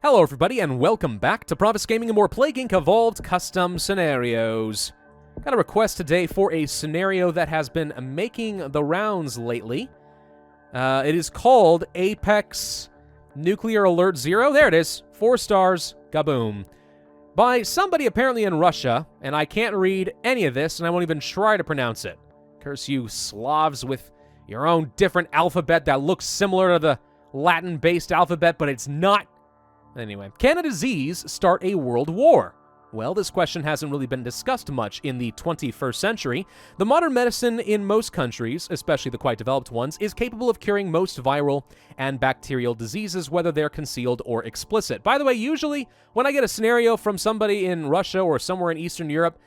Hello everybody, and welcome back to Pravus Gaming and more Plague Inc. Evolved Custom Scenarios. Got a request today for a scenario that has been making the rounds lately. It is called Apex Nuclear Alert Zero. There it is. 4 stars. Gaboom. By somebody apparently in Russia, and I can't read any of this, and I won't even try to pronounce it. Curse you Slavs with your own different alphabet that looks similar to the Latin-based alphabet, but it's not. Anyway, can a disease start a world war? Well, this question hasn't really been discussed much in the 21st century. The modern medicine in most countries, especially the quite developed ones, is capable of curing most viral and bacterial diseases, whether they're concealed or explicit. By the way, usually when I get a scenario from somebody in Russia or somewhere in Eastern Europe,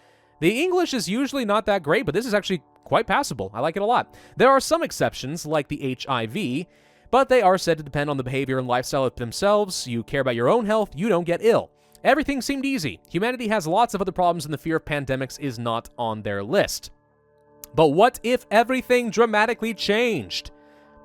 the English is usually not that great, but this is actually quite passable. I like it a lot. There are some exceptions, like the HIV, but they are said to depend on the behavior and lifestyle of themselves. You care about your own health, you don't get ill. Everything seemed easy. Humanity has lots of other problems, and the fear of pandemics is not on their list. But what if everything dramatically changed?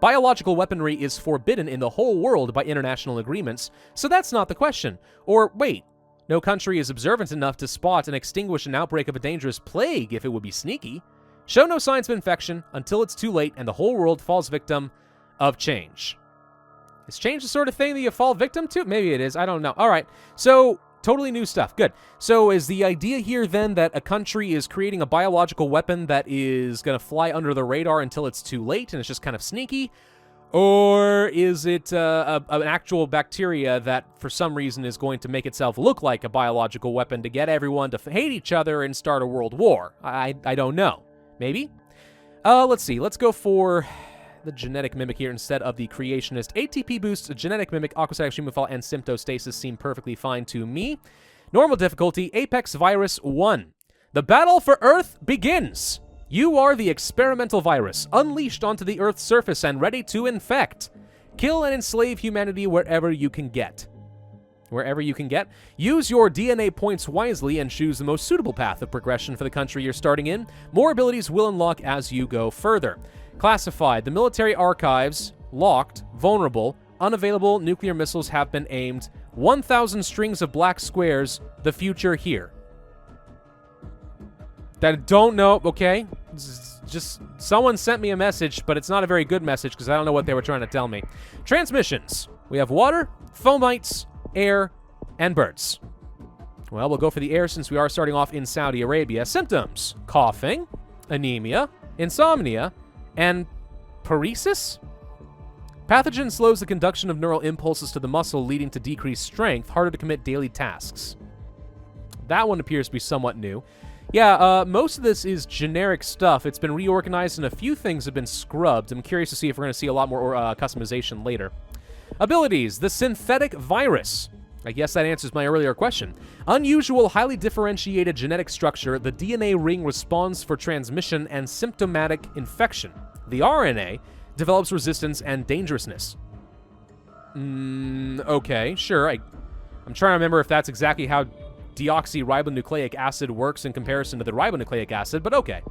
Biological weaponry is forbidden in the whole world by international agreements, so that's not the question. Or wait, no country is observant enough to spot and extinguish an outbreak of a dangerous plague if it would be sneaky. Show no signs of infection until it's too late and the whole world falls victim of change. Is change the sort of thing that you fall victim to? Maybe it is. I don't know. All right. So, totally new stuff. Good. So, is the idea here then that a country is creating a biological weapon that is going to fly under the radar until it's too late and it's just kind of sneaky? Or is it an actual bacteria that for some reason is going to make itself look like a biological weapon to get everyone to hate each other and start a world war? I don't know. Maybe? Let's see. Let's go for the genetic mimic here instead of the creationist. ATP boosts, genetic mimic, aquastatic extreme fall, and symptostasis seem perfectly fine to me. Normal difficulty, Apex Virus 1. The battle for Earth begins. You are the experimental virus, unleashed onto the Earth's surface and ready to infect. Kill and enslave humanity wherever you can get. Wherever you can get. Use your DNA points wisely and choose the most suitable path of progression for the country you're starting in. More abilities will unlock as you go further. Classified. The military archives. Locked. Vulnerable. Unavailable nuclear missiles have been aimed. 1,000 strings of black squares. The future here. That don't know. Okay. Just someone sent me a message, but it's not a very good message because I don't know what they were trying to tell me. Transmissions. We have water, fomites, air, and birds. Well, we'll go for the air since we are starting off in Saudi Arabia. Symptoms. Coughing. Anemia. Insomnia. And paresis? Pathogen slows the conduction of neural impulses to the muscle, leading to decreased strength, harder to commit daily tasks. That one appears to be somewhat new. Yeah, most of this is generic stuff. It's been reorganized and a few things have been scrubbed. I'm curious to see if we're going to see a lot more customization later. Abilities. The synthetic virus. I guess that answers my earlier question. Unusual, highly differentiated genetic structure, the DNA ring responds for transmission and symptomatic infection. The RNA develops resistance and dangerousness. Okay, sure. I'm trying to remember if that's exactly how deoxyribonucleic acid works in comparison to the ribonucleic acid, but okay.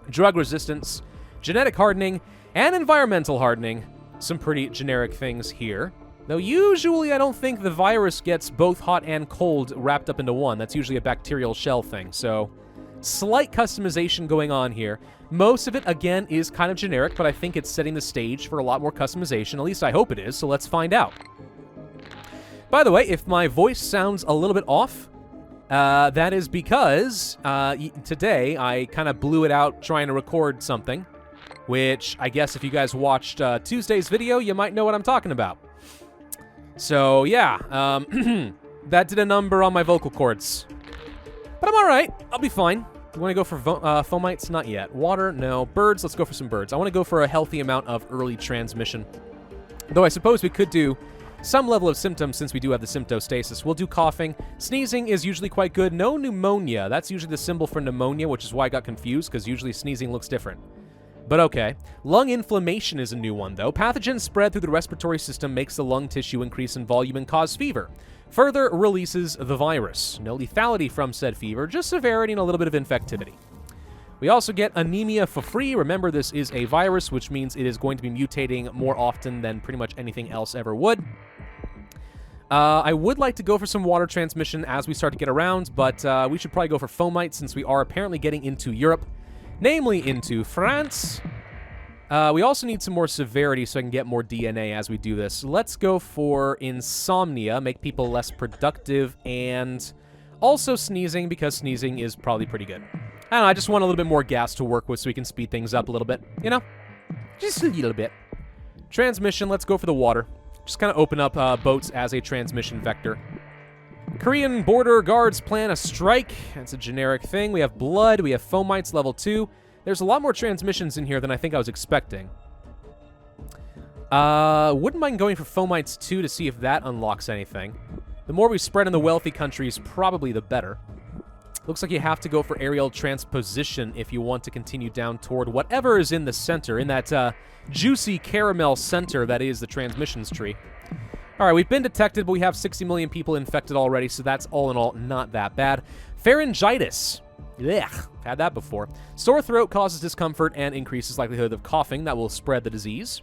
Drug resistance, genetic hardening, and environmental hardening. Some pretty generic things here. Though usually I don't think the virus gets both hot and cold wrapped up into one. That's usually a bacterial shell thing, so slight customization going on here. Most of it, again, is kind of generic, but I think it's setting the stage for a lot more customization. At least I hope it is, so let's find out. By the way, if my voice sounds a little bit off, that is because today I kind of blew it out trying to record something, which I guess if you guys watched Tuesday's video, you might know what I'm talking about. So, yeah, that did a number on my vocal cords. But I'm all right. I'll be fine. You want to go for fomites? Not yet. Water? No. Birds? Let's go for some birds. I want to go for a healthy amount of early transmission. Though I suppose we could do some level of symptoms since we do have the symptostasis. We'll do coughing. Sneezing is usually quite good. No pneumonia. That's usually the symbol for pneumonia, which is why I got confused, because usually sneezing looks different. But okay. Lung inflammation is a new one, though. Pathogens spread through the respiratory system makes the lung tissue increase in volume and cause fever. Further releases the virus. No lethality from said fever, just severity and a little bit of infectivity. We also get anemia for free. Remember, this is a virus, which means it is going to be mutating more often than pretty much anything else ever would. I would like to go for some water transmission as we start to get around, but we should probably go for foamite since we are apparently getting into Europe, namely into France. We also need some more severity so I can get more DNA as we do this. Let's go for insomnia, make people less productive, and also sneezing, because sneezing is probably pretty good. I don't know, I just want a little bit more gas to work with so we can speed things up a little bit, you know? Just a little bit. Transmission, let's go for the water. Just kind of open up boats as a transmission vector. Korean border guards plan a strike. That's a generic thing. We have blood. We have foamites level 2. There's a lot more transmissions in here than I think I was expecting. Wouldn't mind going for foamites 2 to see if that unlocks anything. The more we spread in the wealthy countries, probably the better. Looks like you have to go for aerial transposition if you want to continue down toward whatever is in the center, in that juicy caramel center that is the transmissions tree. All right, we've been detected, but we have 60 million people infected already, so that's all in all not that bad. Pharyngitis. Ugh, had that before. Sore throat causes discomfort and increases likelihood of coughing that will spread the disease.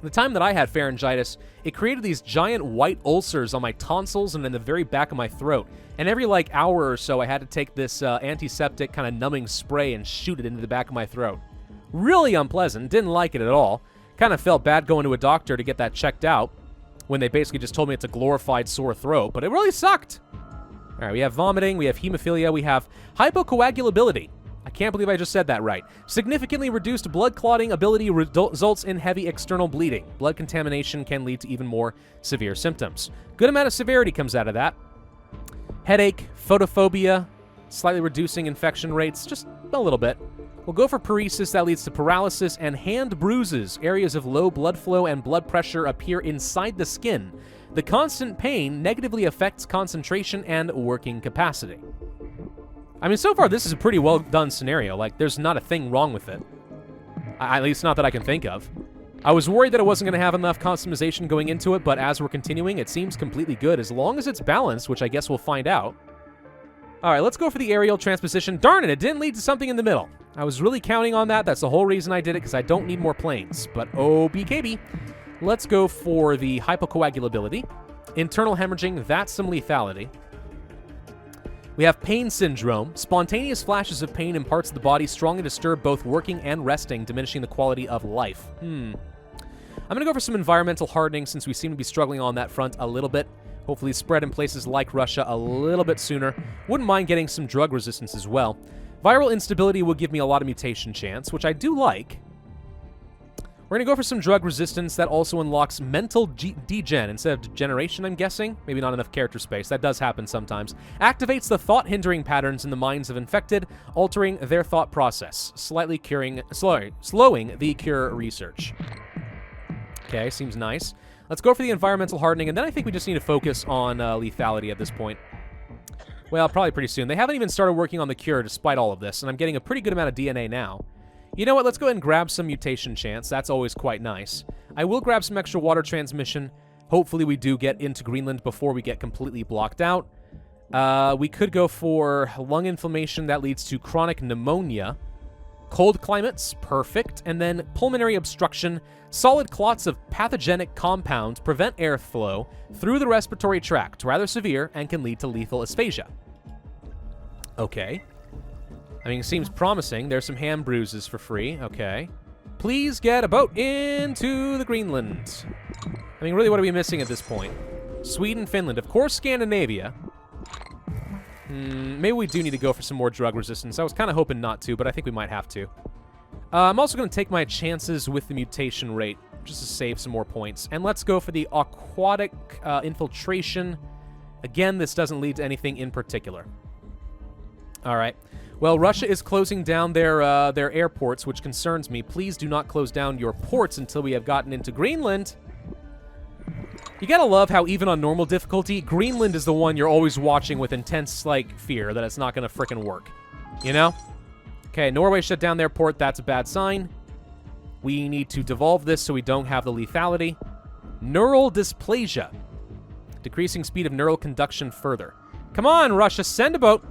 The time that I had pharyngitis, it created these giant white ulcers on my tonsils and in the very back of my throat. And every, like, hour or so, I had to take this antiseptic kind of numbing spray and shoot it into the back of my throat. Really unpleasant. Didn't like it at all. Kind of felt bad going to a doctor to get that checked out when they basically just told me it's a glorified sore throat, but it really sucked. All right, we have vomiting, we have hemophilia, we have hypocoagulability. I can't believe I just said that right. Significantly reduced blood clotting ability results in heavy external bleeding. Blood contamination can lead to even more severe symptoms. Good amount of severity comes out of that. Headache, photophobia, slightly reducing infection rates, just a little bit. We'll go for paresis. That leads to paralysis and hand bruises. Areas of low blood flow and blood pressure appear inside the skin. The constant pain negatively affects concentration and working capacity. I mean, so far, this is a pretty well-done scenario. Like, there's not a thing wrong with it. At least not that I can think of. I was worried that it wasn't going to have enough customization going into it, but as we're continuing, it seems completely good, as long as it's balanced, which I guess we'll find out. All right, let's go for the aerial transposition. Darn it, it didn't lead to something in the middle. I was really counting on that. That's the whole reason I did it, because I don't need more planes. But oh, BKB. Let's go for the hypocoagulability. Internal hemorrhaging, that's some lethality. We have pain syndrome. Spontaneous flashes of pain in parts of the body strongly disturb both working and resting, diminishing the quality of life. I'm going to go for some environmental hardening since we seem to be struggling on that front a little bit. Hopefully spread in places like Russia a little bit sooner. Wouldn't mind getting some drug resistance as well. Viral instability will give me a lot of mutation chance, which I do like. We're going to go for some drug resistance. That also unlocks mental degen instead of degeneration, I'm guessing. Maybe not enough character space. That does happen sometimes. Activates the thought-hindering patterns in the minds of infected, altering their thought process, slightly slowing the cure research. Okay, seems nice. Let's go for the environmental hardening, and then I think we just need to focus on lethality at this point. Well, probably pretty soon. They haven't even started working on the cure despite all of this, and I'm getting a pretty good amount of DNA now. You know what? Let's go ahead and grab some mutation chance. That's always quite nice. I will grab some extra water transmission. Hopefully we do get into Greenland before we get completely blocked out. We could go for lung inflammation. That leads to chronic pneumonia. Cold climates, perfect. And then pulmonary obstruction. Solid clots of pathogenic compounds prevent airflow through the respiratory tract. Rather severe and can lead to lethal asphasia. Okay. I mean, it seems promising. There's some hand bruises for free. Okay. Please get a boat into the Greenland. I mean, really, what are we missing at this point? Sweden, Finland. Of course, Scandinavia. Maybe we do need to go for some more drug resistance. I was kind of hoping not to, but I think we might have to. I'm also going to take my chances with the mutation rate, just to save some more points. And let's go for the aquatic infiltration. Again, this doesn't lead to anything in particular. All right. Well, Russia is closing down their airports, which concerns me. Please do not close down your ports until we have gotten into Greenland. You gotta love how even on normal difficulty, Greenland is the one you're always watching with intense, like, fear that it's not gonna frickin' work. You know? Okay, Norway shut down their port. That's a bad sign. We need to devolve this so we don't have the lethality. Neural dysplasia. Decreasing speed of neural conduction further. Come on, Russia, send a boat.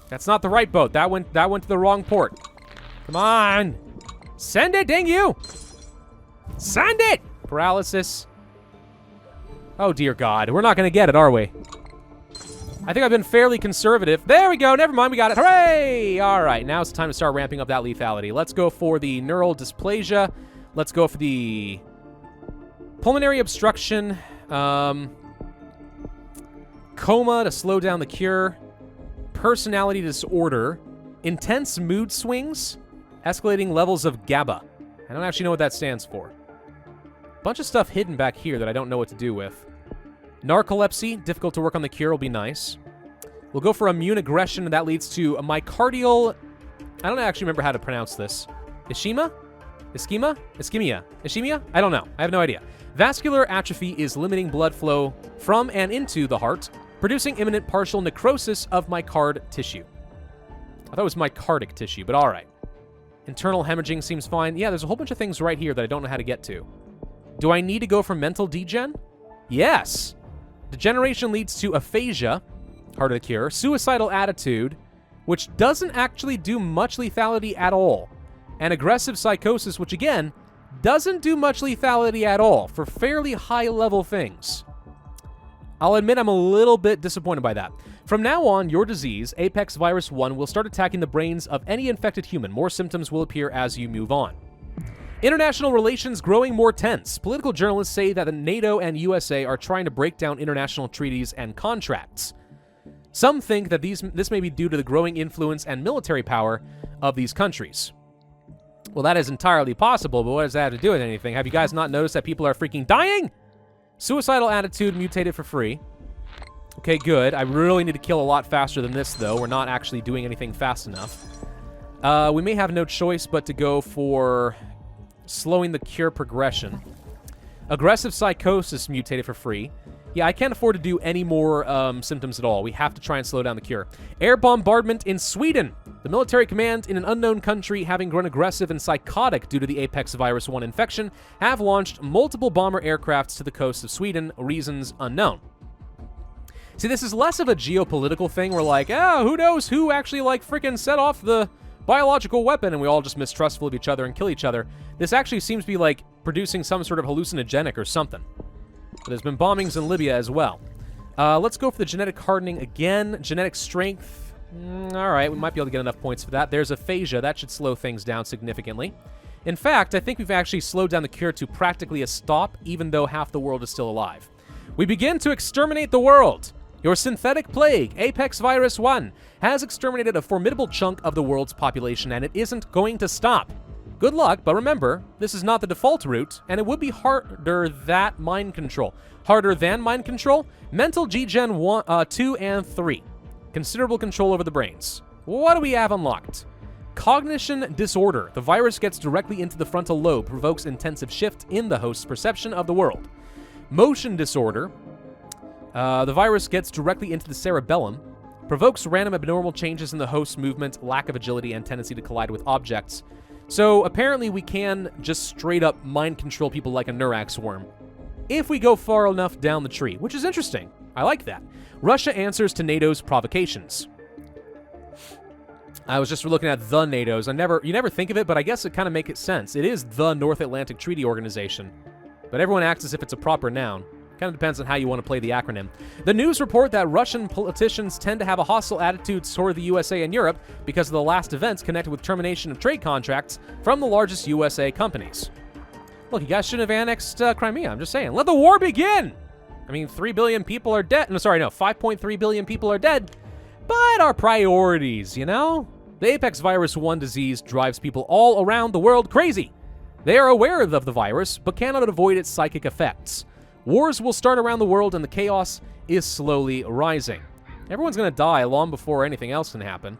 That's not the right boat. That went to the wrong port. Come on. Send it, dang you. Send it. Paralysis. Oh, dear God. We're not going to get it, are we? I think I've been fairly conservative. There we go. Never mind. We got it. Hooray! All right. Now it's time to start ramping up that lethality. Let's go for the neural dysplasia. Let's go for the pulmonary obstruction. Coma to slow down the cure. Personality disorder. Intense mood swings. Escalating levels of GABA. I don't actually know what that stands for. Bunch of stuff hidden back here that I don't know what to do with. Narcolepsy, difficult to work on the cure, will be nice. We'll go for immune aggression, and that leads to a myocardial... I don't actually remember how to pronounce this. Ischemia? Ischemia? Ischemia? Ischemia? I don't know. I have no idea. Vascular atrophy is limiting blood flow from and into the heart, producing imminent partial necrosis of myocardial tissue. I thought it was myocardic tissue, but all right. Internal hemorrhaging seems fine. Yeah, there's a whole bunch of things right here that I don't know how to get to. Do I need to go for mental degen? Yes. Degeneration leads to aphasia, harder to cure, suicidal attitude, which doesn't actually do much lethality at all, and aggressive psychosis, which again, doesn't do much lethality at all for fairly high-level things. I'll admit I'm a little bit disappointed by that. From now on, your disease, Apex Virus 1, will start attacking the brains of any infected human. More symptoms will appear as you move on. International relations growing more tense. Political journalists say that the NATO and USA are trying to break down international treaties and contracts. Some think that this may be due to the growing influence and military power of these countries. Well, that is entirely possible, but what does that have to do with anything? Have you guys not noticed that people are freaking dying? Suicidal attitude mutated for free. Okay, good. I really need to kill a lot faster than this, though. We're not actually doing anything fast enough. We may have no choice but to go for slowing the cure progression. Aggressive psychosis mutated for free. Yeah, I can't afford to do any more symptoms at all. We have to try and slow down the cure. Air bombardment in Sweden. The military command in an unknown country, having grown aggressive and psychotic due to the Apex Virus 1 infection, have launched multiple bomber aircrafts to the coast of Sweden, reasons unknown. See, this is less of a geopolitical thing. We're like, who knows who actually, like, freaking set off the biological weapon, and we all just mistrustful of each other and kill each other. This actually seems to be, like, producing some sort of hallucinogenic or something. But there's been bombings in Libya as well. Let's go for the genetic hardening again. Genetic strength. All right, we might be able to get enough points for that. There's aphasia. That should slow things down significantly. In fact, I think we've actually slowed down the cure to practically a stop, even though half the world is still alive. We begin to exterminate the world. Your synthetic plague, Apex Virus 1, has exterminated a formidable chunk of the world's population, and it isn't going to stop. Good luck, but remember, this is not the default route, and it would be harder than mind control. Harder than mind control? Mental G-Gen 2 and 3. Considerable control over the brains. What do we have unlocked? Cognition disorder. The virus gets directly into the frontal lobe, provokes intensive shift in the host's perception of the world. Motion disorder. The virus gets directly into the cerebellum, provokes random abnormal changes in the host's movement, lack of agility, and tendency to collide with objects. So apparently we can just straight up mind control people like a Neurax worm if we go far enough down the tree, which is interesting. I like that. Russia answers to NATO's provocations. I was just looking at the NATO's. You never think of it, but I guess it kind of makes sense. It is the North Atlantic Treaty Organization, but everyone acts as if it's a proper noun. Kind of depends on how you want to play the acronym. The news report that Russian politicians tend to have a hostile attitude toward the USA and Europe because of the last events connected with termination of trade contracts from the largest USA companies. Look, you guys shouldn't have annexed Crimea. I'm just saying. Let the war begin! I mean, 3 billion people are dead. No, sorry, no. 5.3 billion people are dead. But our priorities, you know? The Apex Virus 1 disease drives people all around the world crazy. They are aware of the virus, but cannot avoid its psychic effects. Wars will start around the world, and the chaos is slowly rising. Everyone's going to die long before anything else can happen.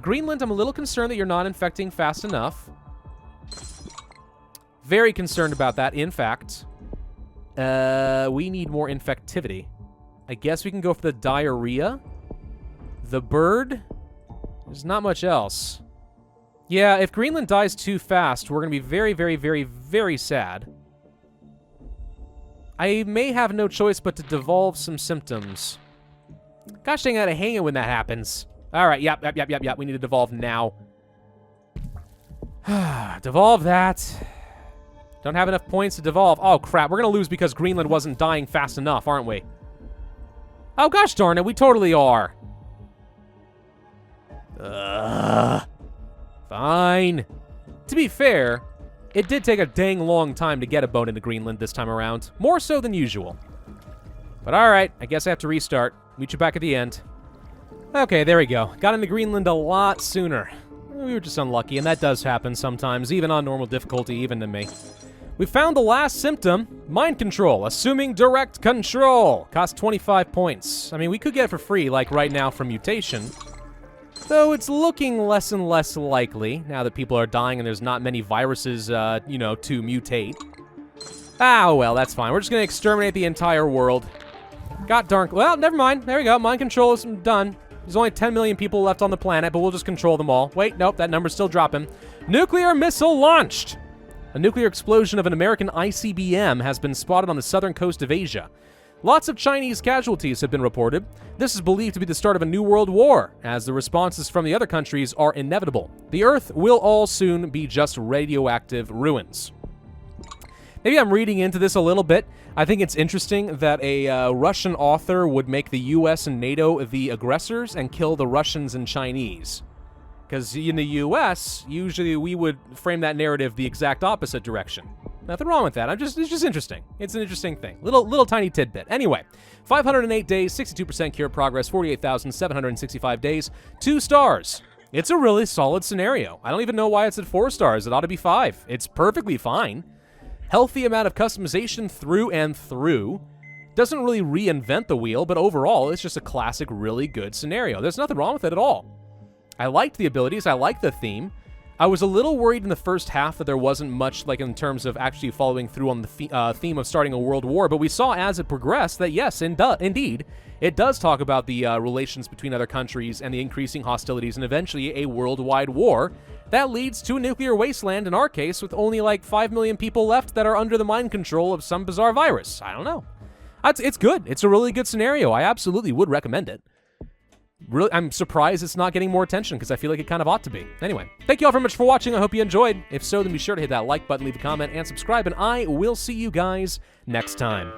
Greenland, I'm a little concerned that you're not infecting fast enough. Very concerned about that, in fact. We need more infectivity. I guess we can go for the diarrhea. The bird. There's not much else. Yeah, if Greenland dies too fast, we're going to be very, very, very, very sad. I may have no choice but to devolve some symptoms. Gosh dang, I gotta hang it when that happens. Alright, yep. We need to devolve now. Devolve that. Don't have enough points to devolve. Oh, crap. We're going to lose because Greenland wasn't dying fast enough, aren't we? Oh, gosh darn it. We totally are. Fine. To be fair, it did take a dang long time to get a boat into Greenland this time around. More so than usual. But alright, I guess I have to restart. Meet you back at the end. Okay, there we go. Got into Greenland a lot sooner. We were just unlucky, and that does happen sometimes, even on normal difficulty, even to me. We found the last symptom, mind control, assuming direct control. Cost 25 points. I mean, we could get it for free, like right now from mutation. Though it's looking less and less likely, now that people are dying and there's not many viruses, you know, to mutate. Ah, well, that's fine. We're just gonna exterminate the entire world. God darn... Well, never mind. There we go. Mind control is done. There's only 10 million people left on the planet, but we'll just control them all. Wait, nope, that number's still dropping. Nuclear missile launched! A nuclear explosion of an American ICBM has been spotted on the southern coast of Asia. Lots of Chinese casualties have been reported. This is believed to be the start of a new world war, as the responses from the other countries are inevitable. The Earth will all soon be just radioactive ruins. Maybe I'm reading into this a little bit. I think it's interesting that a Russian author would make the US and NATO the aggressors and kill the Russians and Chinese. Because in the US, usually we would frame that narrative the exact opposite direction. Nothing wrong with that. It's just interesting. It's an interesting thing. Little tiny tidbit. Anyway, 508 days, 62% cure progress, 48,765 days, 2 stars. It's a really solid scenario. I don't even know why it's at 4 stars. It ought to be 5. It's perfectly fine. Healthy amount of customization through and through. Doesn't really reinvent the wheel, but overall, it's just a classic, really good scenario. There's nothing wrong with it at all. I liked the abilities. I liked the theme. I was a little worried in the first half that there wasn't much, like, in terms of actually following through on the theme of starting a world war, but we saw as it progressed that, yes, indeed, it does talk about the relations between other countries and the increasing hostilities and eventually a worldwide war that leads to a nuclear wasteland, in our case, with only, like, 5 million people left that are under the mind control of some bizarre virus. I don't know. It's good. It's a really good scenario. I absolutely would recommend it. Really, I'm surprised it's not getting more attention because I feel like it kind of ought to be. Anyway, thank you all very much for watching. I hope you enjoyed. If so, then be sure to hit that like button, leave a comment, and subscribe, and I will see you guys next time.